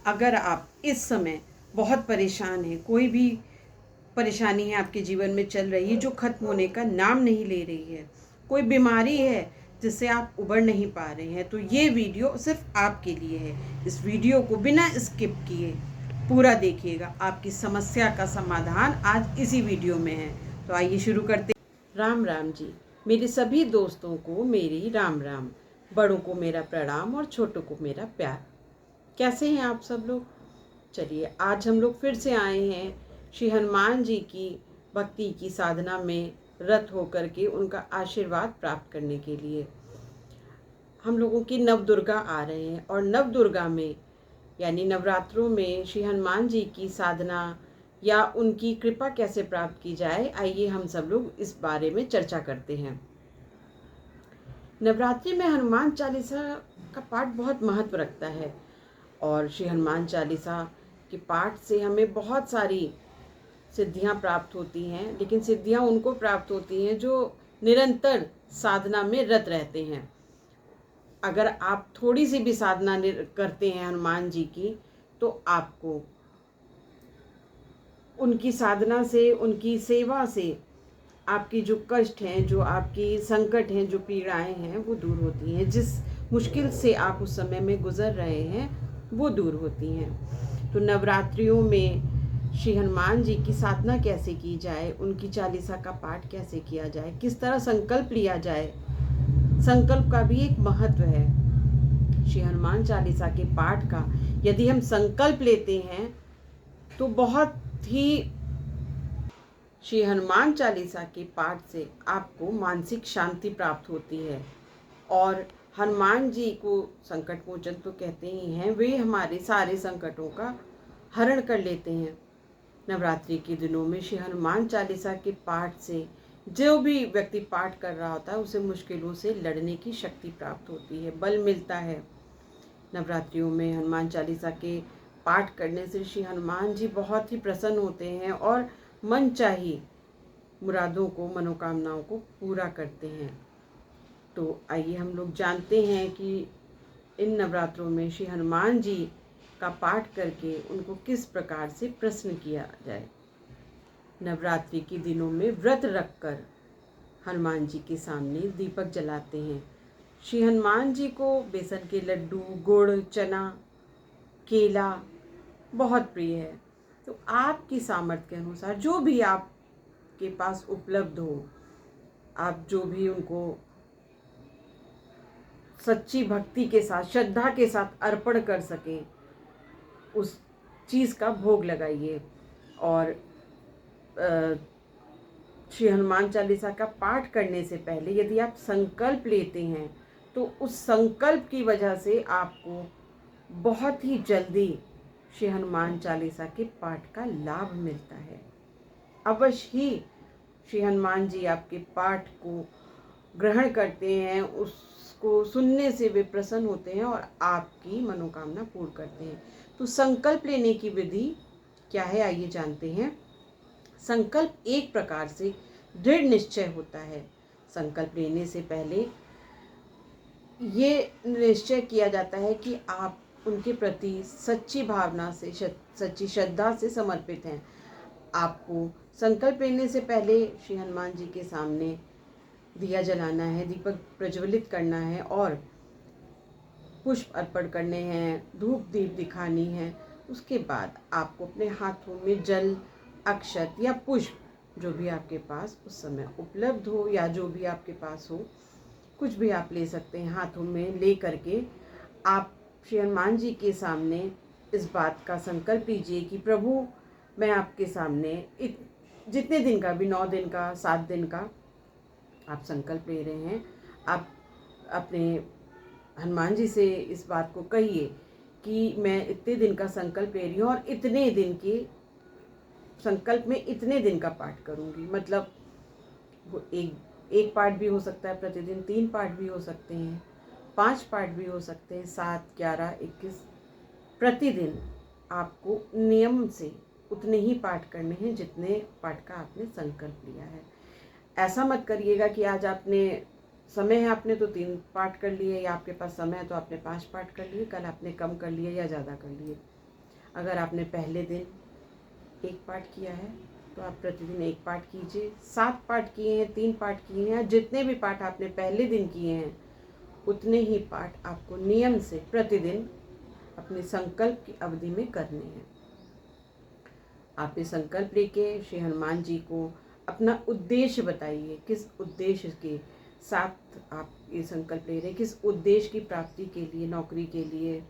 अगर आप इस समय बहुत परेशान हैं, कोई भी परेशानी है आपके जीवन में चल रही है जो ख़त्म होने का नाम नहीं ले रही है, कोई बीमारी है जिससे आप उबर नहीं पा रहे हैं, तो ये वीडियो सिर्फ आपके लिए है। इस वीडियो को बिना स्किप किए पूरा देखिएगा, आपकी समस्या का समाधान आज इसी वीडियो में है। तो आइए शुरू करते। राम राम जी। मेरे सभी दोस्तों को मेरी राम राम, बड़ों को मेरा प्रणाम और छोटों को मेरा प्यार। कैसे हैं आप सब लोग? चलिए आज हम लोग फिर से आए हैं श्री हनुमान जी की भक्ति की साधना में रत होकर के उनका आशीर्वाद प्राप्त करने के लिए। हम लोगों की नव दुर्गा आ रहे हैं और नव दुर्गा में यानी नवरात्रों में श्री हनुमान जी की साधना या उनकी कृपा कैसे प्राप्त की जाए, आइए हम सब लोग इस बारे में चर्चा करते हैं। नवरात्रि में हनुमान चालीसा का पाठ बहुत महत्व रखता है और श्री हनुमान चालीसा के पाठ से हमें बहुत सारी सिद्धियां प्राप्त होती हैं, लेकिन सिद्धियां उनको प्राप्त होती हैं जो निरंतर साधना में रत रहते हैं। अगर आप थोड़ी सी भी साधना करते हैं हनुमान जी की, तो आपको उनकी साधना से, उनकी सेवा से आपकी जो कष्ट हैं, जो आपकी संकट हैं, जो पीड़ाएं हैं, वो दूर होती हैं। जिस मुश्किल से आप उस समय में गुजर रहे हैं वो दूर होती हैं। तो नवरात्रियों में श्री हनुमान जी की साधना कैसे की जाए, उनकी चालीसा का पाठ कैसे किया जाए, किस तरह संकल्प लिया जाए, संकल्प का भी एक महत्व है। श्री हनुमान चालीसा के पाठ का यदि हम संकल्प लेते हैं तो बहुत ही, श्री हनुमान चालीसा के पाठ से आपको मानसिक शांति प्राप्त होती है। और हनुमान जी को संकट मोचन तो कहते ही हैं, वे हमारे सारे संकटों का हरण कर लेते हैं। नवरात्रि के दिनों में श्री हनुमान चालीसा के पाठ से जो भी व्यक्ति पाठ कर रहा होता है उसे मुश्किलों से लड़ने की शक्ति प्राप्त होती है, बल मिलता है। नवरात्रियों में हनुमान चालीसा के पाठ करने से श्री हनुमान जी बहुत ही प्रसन्न होते हैं और मन चाही मुरादों को, मनोकामनाओं को पूरा करते हैं। तो आइए हम लोग जानते हैं कि इन नवरात्रों में श्री हनुमान जी का पाठ करके उनको किस प्रकार से प्रसन्न किया जाए। नवरात्रि के दिनों में व्रत रखकर हनुमान जी के सामने दीपक जलाते हैं। श्री हनुमान जी को बेसन के लड्डू, गुड़, चना, केला बहुत प्रिय है। तो आपकी सामर्थ्य के अनुसार जो भी आपके पास उपलब्ध हो, आप जो भी उनको सच्ची भक्ति के साथ, श्रद्धा के साथ अर्पण कर सकें, उस चीज़ का भोग लगाइए। और श्री हनुमान चालीसा का पाठ करने से पहले यदि आप संकल्प लेते हैं तो उस संकल्प की वजह से आपको बहुत ही जल्दी श्री हनुमान चालीसा के पाठ का लाभ मिलता है। अवश्य ही श्री हनुमान जी आपके पाठ को ग्रहण करते हैं, उसको सुनने से वे प्रसन्न होते हैं और आपकी मनोकामना पूर्ण करते हैं। तो संकल्प लेने की विधि क्या है, आइए जानते हैं। संकल्प एक प्रकार से दृढ़ निश्चय होता है। संकल्प लेने से पहले ये निश्चय किया जाता है कि आप उनके प्रति सच्ची भावना से, सच्ची श्रद्धा से समर्पित हैं। आपको संकल्प लेने से पहले श्री हनुमान जी के सामने दिया जलाना है, दीपक प्रज्वलित करना है और पुष्प अर्पण करने हैं, धूप दीप दिखानी है। उसके बाद आपको अपने हाथों में जल, अक्षत या पुष्प जो भी आपके पास उस समय उपलब्ध हो या जो भी आपके पास हो, कुछ भी आप ले सकते हैं। हाथों में ले करके आप श्री हनुमान जी के सामने इस बात का संकल्प लीजिए कि प्रभु, मैं आपके सामने जितने दिन का भी, 9 दिन का, 7 दिन का आप संकल्प ले रहे हैं, आप अपने हनुमान जी से इस बात को कहिए कि मैं इतने दिन का संकल्प ले रही हूँ और इतने दिन के संकल्प में इतने दिन का पाठ करूँगी। मतलब वो एक पाठ भी हो सकता है प्रतिदिन, 3 पाठ भी हो सकते हैं, 5 पाठ भी हो सकते हैं, 7, 11, 21 प्रतिदिन आपको नियम से उतने ही पाठ करने हैं जितने पाठ का आपने संकल्प लिया है। ऐसा मत करिएगा कि आज आपने समय है, आपने तो 3 पाठ कर लिए, या आपके पास समय है तो आपने 5 पाठ कर लिए, कल आपने कम कर लिए या ज़्यादा कर लिए। अगर आपने पहले दिन एक पाठ किया है तो आप प्रतिदिन एक पाठ कीजिए, 7 पाठ किए हैं, 3 पाठ किए हैं, जितने भी पाठ आपने पहले दिन किए हैं उतने ही पाठ आपको नियम से प्रतिदिन अपने संकल्प की अवधि में करने हैं। आप ये संकल्प लेके श्री हनुमान जी को अपना उद्देश्य बताइए, किस उद्देश्य के साथ आप ये संकल्प ले रहे हैं, किस उद्देश्य की प्राप्ति के लिए, नौकरी के लिए,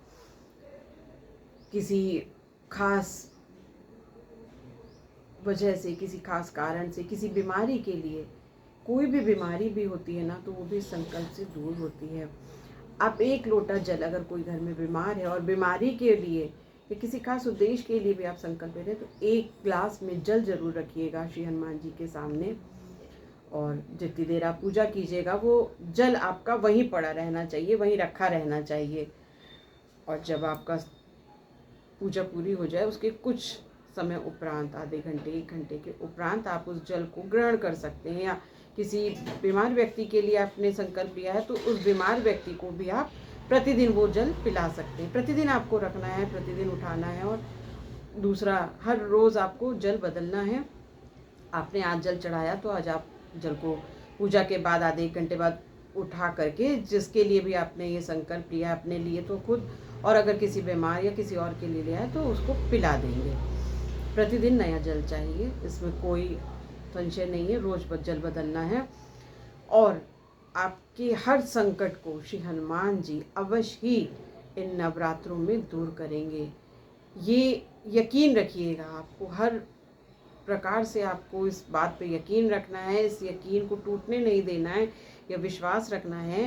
किसी खास वजह से, किसी खास कारण से, किसी बीमारी के लिए। कोई भी बीमारी भी होती है ना तो वो भी संकल्प से दूर होती है। आप एक लोटा जल, अगर कोई घर में बीमार है और बीमारी के लिए या किसी खास उद्देश्य के लिए भी आप संकल्प ले रहे हैं तो एक ग्लास में जल जरूर रखिएगा श्री हनुमान जी के सामने, और जितनी देर आप पूजा कीजिएगा वो जल आपका वहीं पड़ा रहना चाहिए, वहीं रखा रहना चाहिए। और जब आपका पूजा पूरी हो जाए उसके कुछ समय उपरांत, आधे घंटे 1 घंटे के उपरांत आप उस जल को ग्रहण कर सकते हैं, या किसी बीमार व्यक्ति के लिए आपने संकल्प लिया है तो उस बीमार व्यक्ति को भी आप प्रतिदिन वो जल पिला सकते हैं। प्रतिदिन आपको रखना है, प्रतिदिन उठाना है, और दूसरा हर रोज़ आपको जल बदलना है। आपने आज जल चढ़ाया तो आज आप जल को पूजा के बाद आधे 1 घंटे बाद उठा करके, जिसके लिए भी आपने ये संकल्प लिया अपने लिए तो खुद, और अगर किसी बीमार या किसी और के लिए लिया है तो उसको पिला देंगे। प्रतिदिन नया जल चाहिए, इसमें कोई संशय नहीं है, रोज़ जल बदलना है। और आपके हर संकट को श्री हनुमान जी अवश्य ही इन नवरात्रों में दूर करेंगे। ये यकीन रखिएगा, आपको हर प्रकार से आपको इस बात पे यकीन रखना है, इस यकीन को टूटने नहीं देना है, या विश्वास रखना है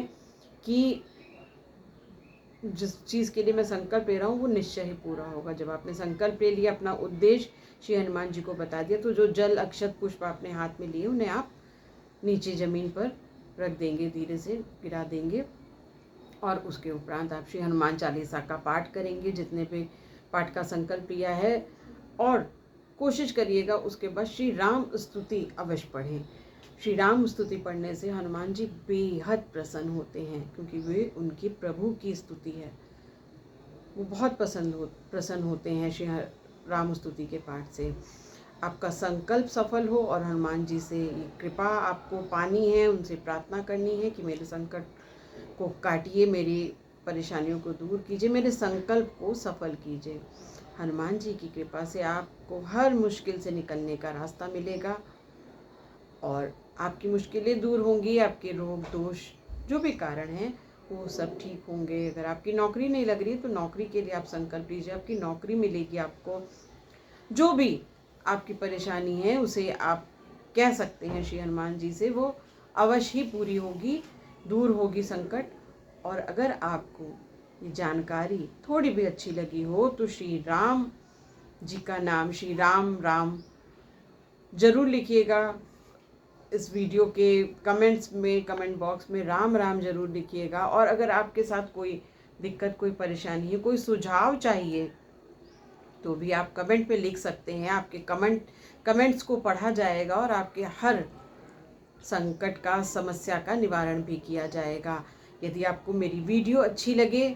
कि जिस चीज़ के लिए मैं संकल्प ले रहा हूँ वो निश्चय ही पूरा होगा। जब आपने संकल्प ले लिया, अपना उद्देश्य श्री हनुमान जी को बता दिया, तो जो जल अक्षत पुष्प आपने हाथ में लिए उन्हें आप नीचे ज़मीन पर रख देंगे, धीरे से गिरा देंगे, और उसके उपरांत आप श्री हनुमान चालीसा का पाठ करेंगे, जितने भी पाठ का संकल्प लिया है। और कोशिश करिएगा उसके बाद श्री राम स्तुति अवश्य पढ़ें। श्री राम स्तुति पढ़ने से हनुमान जी बेहद प्रसन्न होते हैं, क्योंकि वे उनके प्रभु की स्तुति है, वो बहुत प्रसन्न होते हैं श्री राम स्तुति के पाठ से। आपका संकल्प सफल हो, और हनुमान जी से ये कृपा आपको पानी है, उनसे प्रार्थना करनी है कि मेरे संकट को काटिए, मेरी परेशानियों को दूर कीजिए, मेरे संकल्प को सफल कीजिए। हनुमान जी की कृपा से आपको हर मुश्किल से निकलने का रास्ता मिलेगा, और आपकी मुश्किलें दूर होंगी, आपके रोग दोष जो भी कारण हैं वो सब ठीक होंगे। अगर आपकी नौकरी नहीं लग रही है तो नौकरी के लिए आप संकल्प लीजिए, आपकी नौकरी मिलेगी आपको। जो भी आपकी परेशानी है उसे आप कह सकते हैं श्री हनुमान जी से, वो अवश्य ही पूरी होगी, दूर होगी संकट। और अगर आपको ये जानकारी थोड़ी भी अच्छी लगी हो तो श्री राम जी का नाम, श्री राम राम जरूर लिखिएगा। इस वीडियो के कमेंट्स में, कमेंट बॉक्स में राम राम जरूर लिखिएगा। और अगर आपके साथ कोई दिक्कत, कोई परेशानी है, कोई सुझाव चाहिए तो भी आप कमेंट पे लिख सकते हैं। आपके कमेंट्स को पढ़ा जाएगा और आपके हर संकट का, समस्या का निवारण भी किया जाएगा। यदि आपको मेरी वीडियो अच्छी लगे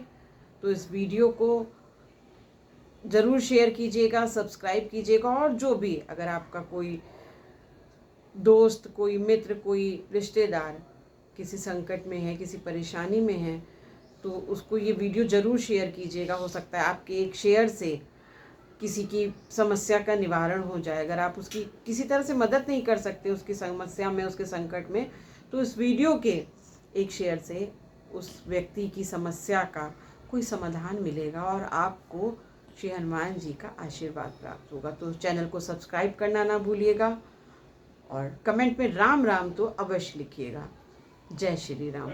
तो इस वीडियो को ज़रूर शेयर कीजिएगा, सब्सक्राइब कीजिएगा, और जो भी अगर आपका कोई दोस्त, कोई मित्र, कोई रिश्तेदार किसी संकट में है, किसी परेशानी में है, तो उसको ये वीडियो ज़रूर शेयर कीजिएगा। हो सकता है आपके एक शेयर से किसी की समस्या का निवारण हो जाए। अगर आप उसकी किसी तरह से मदद नहीं कर सकते उसकी समस्या में, उसके संकट में, तो इस वीडियो के एक शेयर से उस व्यक्ति की समस्या का कोई समाधान मिलेगा और आपको श्री हनुमान जी का आशीर्वाद प्राप्त होगा। तो चैनल को सब्सक्राइब करना ना भूलिएगा, और कमेंट में राम राम तो अवश्य लिखिएगा। जय श्री राम।